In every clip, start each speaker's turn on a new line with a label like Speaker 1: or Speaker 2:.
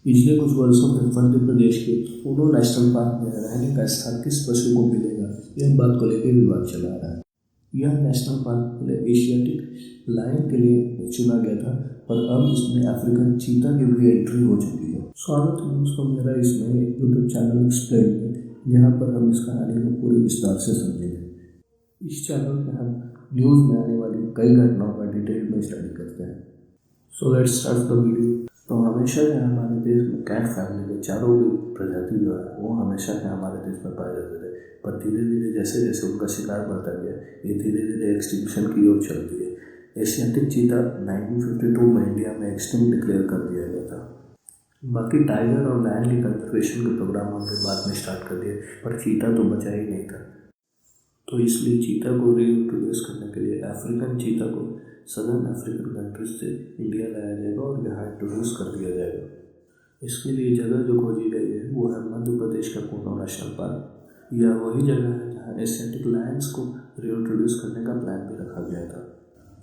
Speaker 1: पिछले कुछ वर्षों में मध्य प्रदेश के उनो नेशनल पार्क में रहने का स्थान किस पशु को मिलेगा, यह बात को लेकर विवाद चला आ रहा है। यह नेशनल पार्क पहले एशियाटिक लायन के लिए चुना गया था, पर अब इसमें अफ्रीकन चीता की भी एंट्री हो चुकी है। स्वागत है दोस्तों मेरा इसमें यूट्यूब चैनल एक्सप्लेन में, जहाँ पर हम इस कहानी को पूरी विस्तार से समझेंगे। इस चैनल में हम न्यूज़ में आने वाली कई घटनाओं का डिटेल में स्टडी करते हैं। So let's start the video. तो हमेशा से हमारे देश में कैट फैमिली के चारों भी प्रजाति जो है वो हमेशा से हमारे देश में पाए जाते थे, पर धीरे धीरे जैसे जैसे उनका शिकार बढ़ता गया, ये धीरे धीरे एक्सटिंक्शन की ओर चलती है। एशियाटिक चीता 1952 में इंडिया में एक्सटिंक्ट डिक्लेयर कर दिया गया था। बाकी टाइगर और लायन की कंजर्वेशन के प्रोग्राम हमने बाद में स्टार्ट कर दिए, पर चीता तो बचा ही नहीं था। तो इसलिए चीता को रीइंट्रोड्यूस करने के लिए अफ्रीकन चीता को सदर्न अफ्रीकन कंट्रीज से इंडिया लाया जाएगा और यहाँ इंट्रोड्यूस कर दिया जाएगा। इसके लिए जगह जो खोजी गई है वो है मध्य प्रदेश का कुनो नेशनल पार्क। यह वही जगह है जहाँ एशियाटिक लायंस को रीइंट्रोड्यूस करने का प्लान भी रखा गया था।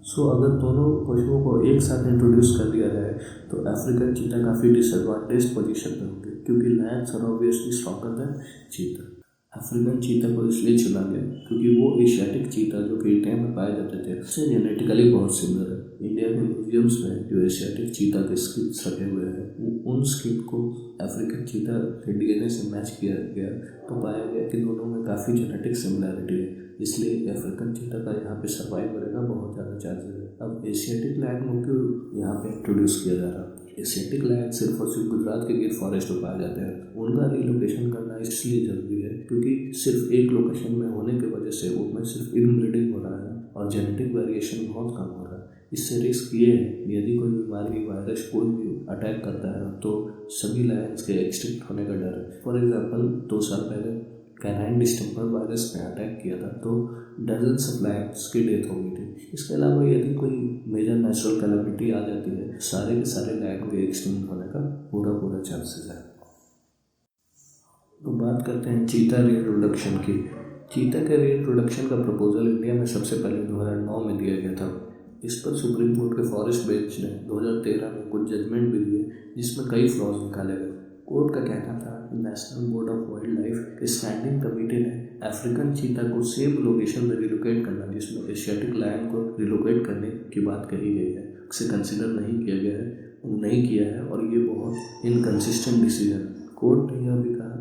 Speaker 1: सो अगर दोनों पशुओं को एक साथ इंट्रोड्यूस कर दिया जाए तो अफ्रीकन चीता काफ़ी डिसएडवांटेज पोजीशन में होंगे, क्योंकि lions are obviously stronger than cheetah. African cheetah को इसलिए चुना गया क्योंकि वो एशियाटिक चीता जो कि इंडिया में पाए जाते थे उससे जेनेटिकली बहुत सिमिलर है। इंडिया के म्यूजियम्स में जो एशियाटिक चीता के स्किल्स रखे हुए हैं उन स्किल को अफ्रीकन चीता के डीएनए से मैच किया गया तो पाया गया कि दोनों में काफ़ी जेनेटिक सिमिलरिटी है, इसलिए अफ्रीकन चीता का यहाँ पे सर्वाइव करेगा बहुत ज़्यादा चांसेस है। अब एशियाटिक लायन को क्यों यहाँ पे इंट्रोड्यूस किया जा रहा है? एशियाटिक लायन सिर्फ और सिर्फ गुजरात के गिर फॉरेस्ट में पाए जाते हैं। उनका रिलोकेशन करना इसलिए जरूरी है क्योंकि सिर्फ एक लोकेशन में होने की वजह से उनमें सिर्फ इनब्रीडिंग हो रहा है और जेनेटिक वेरिएशन बहुत कम हो रहा है। इससे रिस्क ये है यदि कोई बीमारी वायरस कोई भी अटैक करता है तो सभी लायंस के एक्सटिंक्ट होने का डर है। फॉर एग्जाम्पल 2 साल पहले कैनाइन डिस्टेंपर वायरस ने अटैक किया था तो डजन्स ऑफ लायंस की डेथ हो गई थी। इसके अलावा यदि कोई मेजर नेचुरल कैलामिटी आ जाती है सारे के सारे लायन के एक्सटिंक्ट होने का पूरा चांसेस है। तो बात करते हैं चीता रीइंट्रोडक्शन की। चीता के रीइंट्रोडक्शन का प्रपोजल इंडिया में सबसे पहले 2009 में दिया गया था। इस पर सुप्रीम कोर्ट के फॉरेस्ट बेंच ने 2013 में कुछ जजमेंट भी दिए जिसमें कई फ्लॉज निकाले गए। कोर्ट का कहना था कि national board of wild life के स्टैंडिंग कमेटी ने अफ्रीकन चीता को सेम लोकेशन में रिलोकेट करना जिसमें एशियाटिक लायन को रिलोकेट करने की बात कही गई है उसे कंसिडर नहीं किया है और ये बहुत इनकन्सिस्टेंट डिसीजन। कोर्ट ने यह भी कहा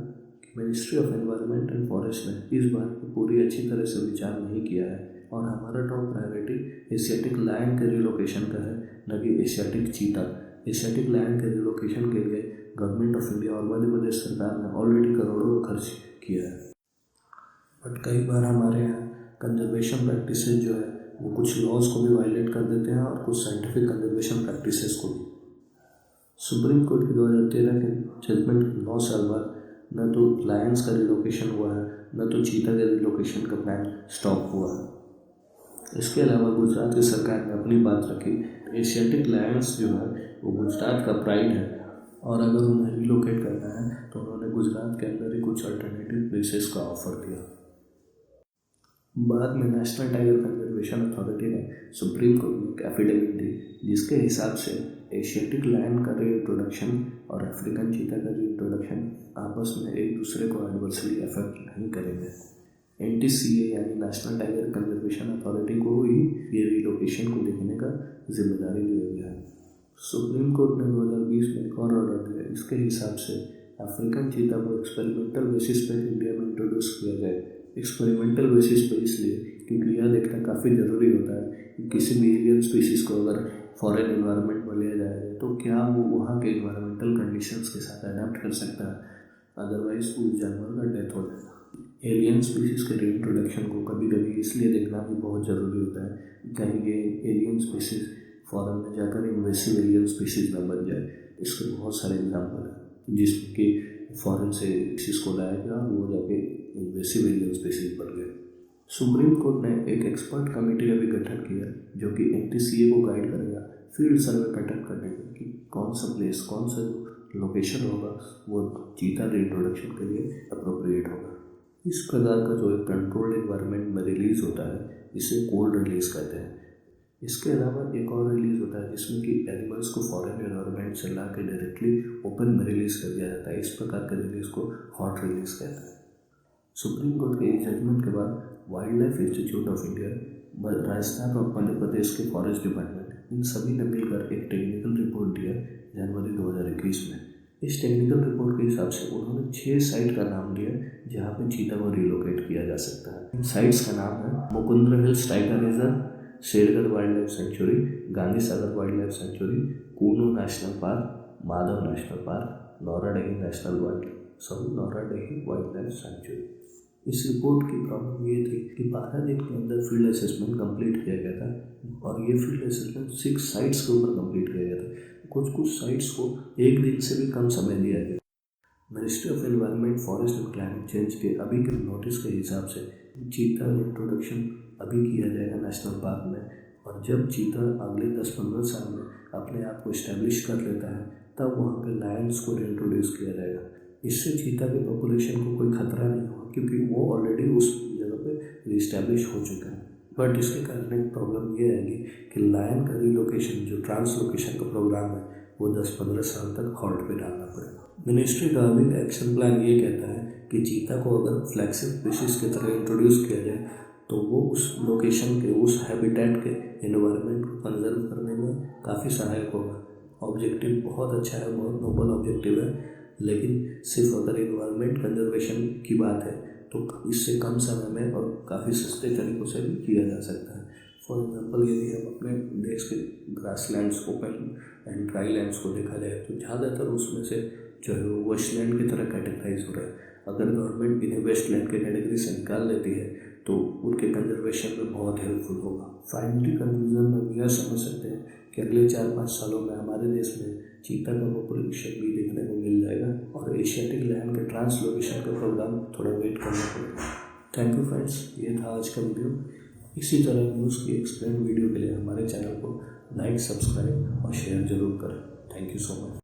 Speaker 1: कि ministry of environment and forest ने इस बात पर पूरी अच्छी तरह से विचार नहीं किया है और हमारा टॉप प्रायोरिटी एशियाटिक लायन के रिलोकेशन का है, न कि एशियाटिक चीता। एशियाटिक लायन के रिलोकेशन के लिए गवर्नमेंट ऑफ इंडिया और मध्य प्रदेश सरकार ने ऑलरेडी करोड़ों का खर्च किया है। बट कई बार हमारे यहाँ कंजर्वेशन प्रैक्टिसेस जो है वो कुछ लॉज को भी वायलेट कर देते हैं और कुछ साइंटिफिक कंजर्वेशन प्रैक्टिसेस को भी। सुप्रीम कोर्ट के 2013 के जजमेंट के 9 साल बाद न तो लायंस का रिलोकेशन हुआ है न तो चीता के रिलोकेशन का प्लान स्टॉप हुआ है। इसके अलावा गुजरात की सरकार ने अपनी बात रखी। एशियाटिक लायंस जो है वो गुजरात का प्राइड है और अगर उन्हें रिलोकेट करना है तो उन्होंने गुजरात के अंदर ही कुछ अल्टरनेटिव प्लेसेस का ऑफर दिया। बाद में नेशनल टाइगर कंजर्वेशन अथॉरिटी ने सुप्रीम कोर्ट में एक एफिडेविट दी जिसके हिसाब से एशियाटिक लायन का रीइंट्रोडक्शन और अफ्रीकन चीता का रीइंट्रोडक्शन आपस में एक दूसरे को एडवर्सली अफेक्ट नहीं करेंगे। NTCA यानी नेशनल टाइगर कंजर्वेशन अथॉरिटी को ही ये रिलोकेशन को देखने का जिम्मेदारी दिया गया है। सुप्रीम कोर्ट ने 2020 में एक और ऑर्डर दिया। इसके हिसाब से अफ्रीकन चीता को एक्सपेरिमेंटल बेसिस पर इंडिया में इंट्रोड्यूस किया जाए। एक्सपेरिमेंटल बेसिस पर इसलिए क्योंकि यह देखना काफ़ी ज़रूरी होता है कि किसी भी एलियन स्पीसीज़ को अगर फॉरेन एनवायरनमेंट में लिया जाए तो क्या वो वहाँ के एनवायरमेंटल कंडीशंस के साथ अडेप्ट कर सकता है, अदरवाइज उस जानवर का डेथ हो जाएगा। एलियन स्पीसीज़ के रीइंट्रोडक्शन को कभी कभी इसलिए देखना भी बहुत ज़रूरी होता है कहीं ये एलियन स्पीसीज़ फॉरेन में जाकर इन्वेसिव एलियन स्पीसीज़ ना बन जाए। इसके बहुत सारे एग्जाम्पल हैं जिसमें कि फॉरेन से स्पीसीज़ को लाया गया वो जाके इन्वेसिव एलियन स्पीसीज़ बन गए। सुप्रीम कोर्ट ने एक एक्सपर्ट कमेटी का भी गठन किया जो कि NTCA को गाइड करेगा फील्ड सर्वे कंडक्ट करने में कि कौन सा प्लेस कौन सा लोकेशन होगा वो चीता रीइंट्रोडक्शन के लिए अप्रोप्रिएट होगा। इस प्रकार का जो एक कंट्रोल्ड एनवायरनमेंट में रिलीज़ होता है इसे कोल्ड रिलीज़ कहते हैं। इसके अलावा एक और रिलीज़ होता है जिसमें कि एनिमल्स को फॉरेन एनवायरनमेंट से ला के डायरेक्टली ओपन में रिलीज़ कर दिया जाता है। इस प्रकार के रिलीज़ को हॉट रिलीज़ कहते हैं। सुप्रीम कोर्ट के इस जजमेंट के बाद wild life institute of India, Rajasthan और मध्य प्रदेश के फॉरेस्ट डिपार्टमेंट, इन सभी ने मिलकर एक टेक्निकल रिपोर्ट दिया जनवरी 2021 में। इस टेक्निकल रिपोर्ट के हिसाब से उन्होंने 6 साइट का नाम दिया जहाँ पे चीता को रिलोकेट किया जा सकता है। इन साइट्स का नाम है Mukundra hills tiger reserve, Shergarh wildlife sanctuary, Gandhi Sagar wildlife sanctuary, Kuno national park, Madhav national park, Nauradehi wildlife sanctuary. इस रिपोर्ट की प्रॉब्लम ये थी कि 12 दिन के अंदर फील्ड असेसमेंट कंप्लीट किया गया था और ये फील्ड असेसमेंट 6 साइट्स के ऊपर कंप्लीट किया गया था। कुछ साइट्स को 1 दिन से भी कम समय दिया गया। Ministry of environment, forest and climate change के अभी के नोटिस के हिसाब से चीता इंट्रोडक्शन अभी किया जाएगा नेशनल पार्क में, और जब चीता अगले 10-15 साल में अपने आप को इस्टेब्लिश कर लेता है तब वहाँ पे लायंस को इंट्रोड्यूस किया जाएगा। इससे चीता के पॉपुलेशन को कोई खतरा नहीं होगा क्योंकि वो ऑलरेडी उस जगह पे रिस्टैब्लिश हो चुका है। बट इसके कारण एक प्रॉब्लम ये आएगी कि लायन का रिलोकेशन, जो ट्रांसलोकेशन का प्रोग्राम है, वो 10-15 साल तक हॉल्ट पे डालना पड़ेगा। मिनिस्ट्री का अभी एक्शन प्लान ये कहता है कि चीता को अगर फ्लैगशिप स्पीशीज की तरह इंट्रोड्यूस किया जाए तो वो उस लोकेशन के, उस हैबिटेट के एनवायरनमेंट को कंजर्व करने में काफ़ी सहायक होगा। ऑब्जेक्टिव बहुत अच्छा है, बहुत नोबल ऑब्जेक्टिव है, लेकिन सिर्फ अगर एनवायरनमेंट कंजर्वेशन की बात है तो इससे कम समय में और काफ़ी सस्ते तरीक़ों से भी किया जा सकता है। फॉर एग्जांपल, यदि हम अपने देश के grasslands, open and dry lands को देखा जाए तो ज़्यादातर उसमें से जो है वो वेस्टलैंड की तरह कैटेगराइज हो रहा है। अगर गवर्नमेंट इन्हें वेस्टलैंड के कैटेगरी से निकाल लेती है तो उनके कंजर्वेशन में बहुत हेल्पफुल होगा। फाइनली कंक्लूजन में हम यह समझ सकते हैं कि अगले 4-5 सालों में हमारे देश में चीता का पॉपुलेशन भी देखने को मिल जाएगा और एशियाटिक लायन के ट्रांसलोकेशन का प्रोग्राम थोड़ा वेट करना पड़ेगा। थैंक यू फ्रेंड्स, ये था आज का वीडियो। इसी तरह न्यूज़ की एक्सप्लेन वीडियो के लिए हमारे चैनल को लाइक, सब्सक्राइब और शेयर जरूर करें। Thank you so much.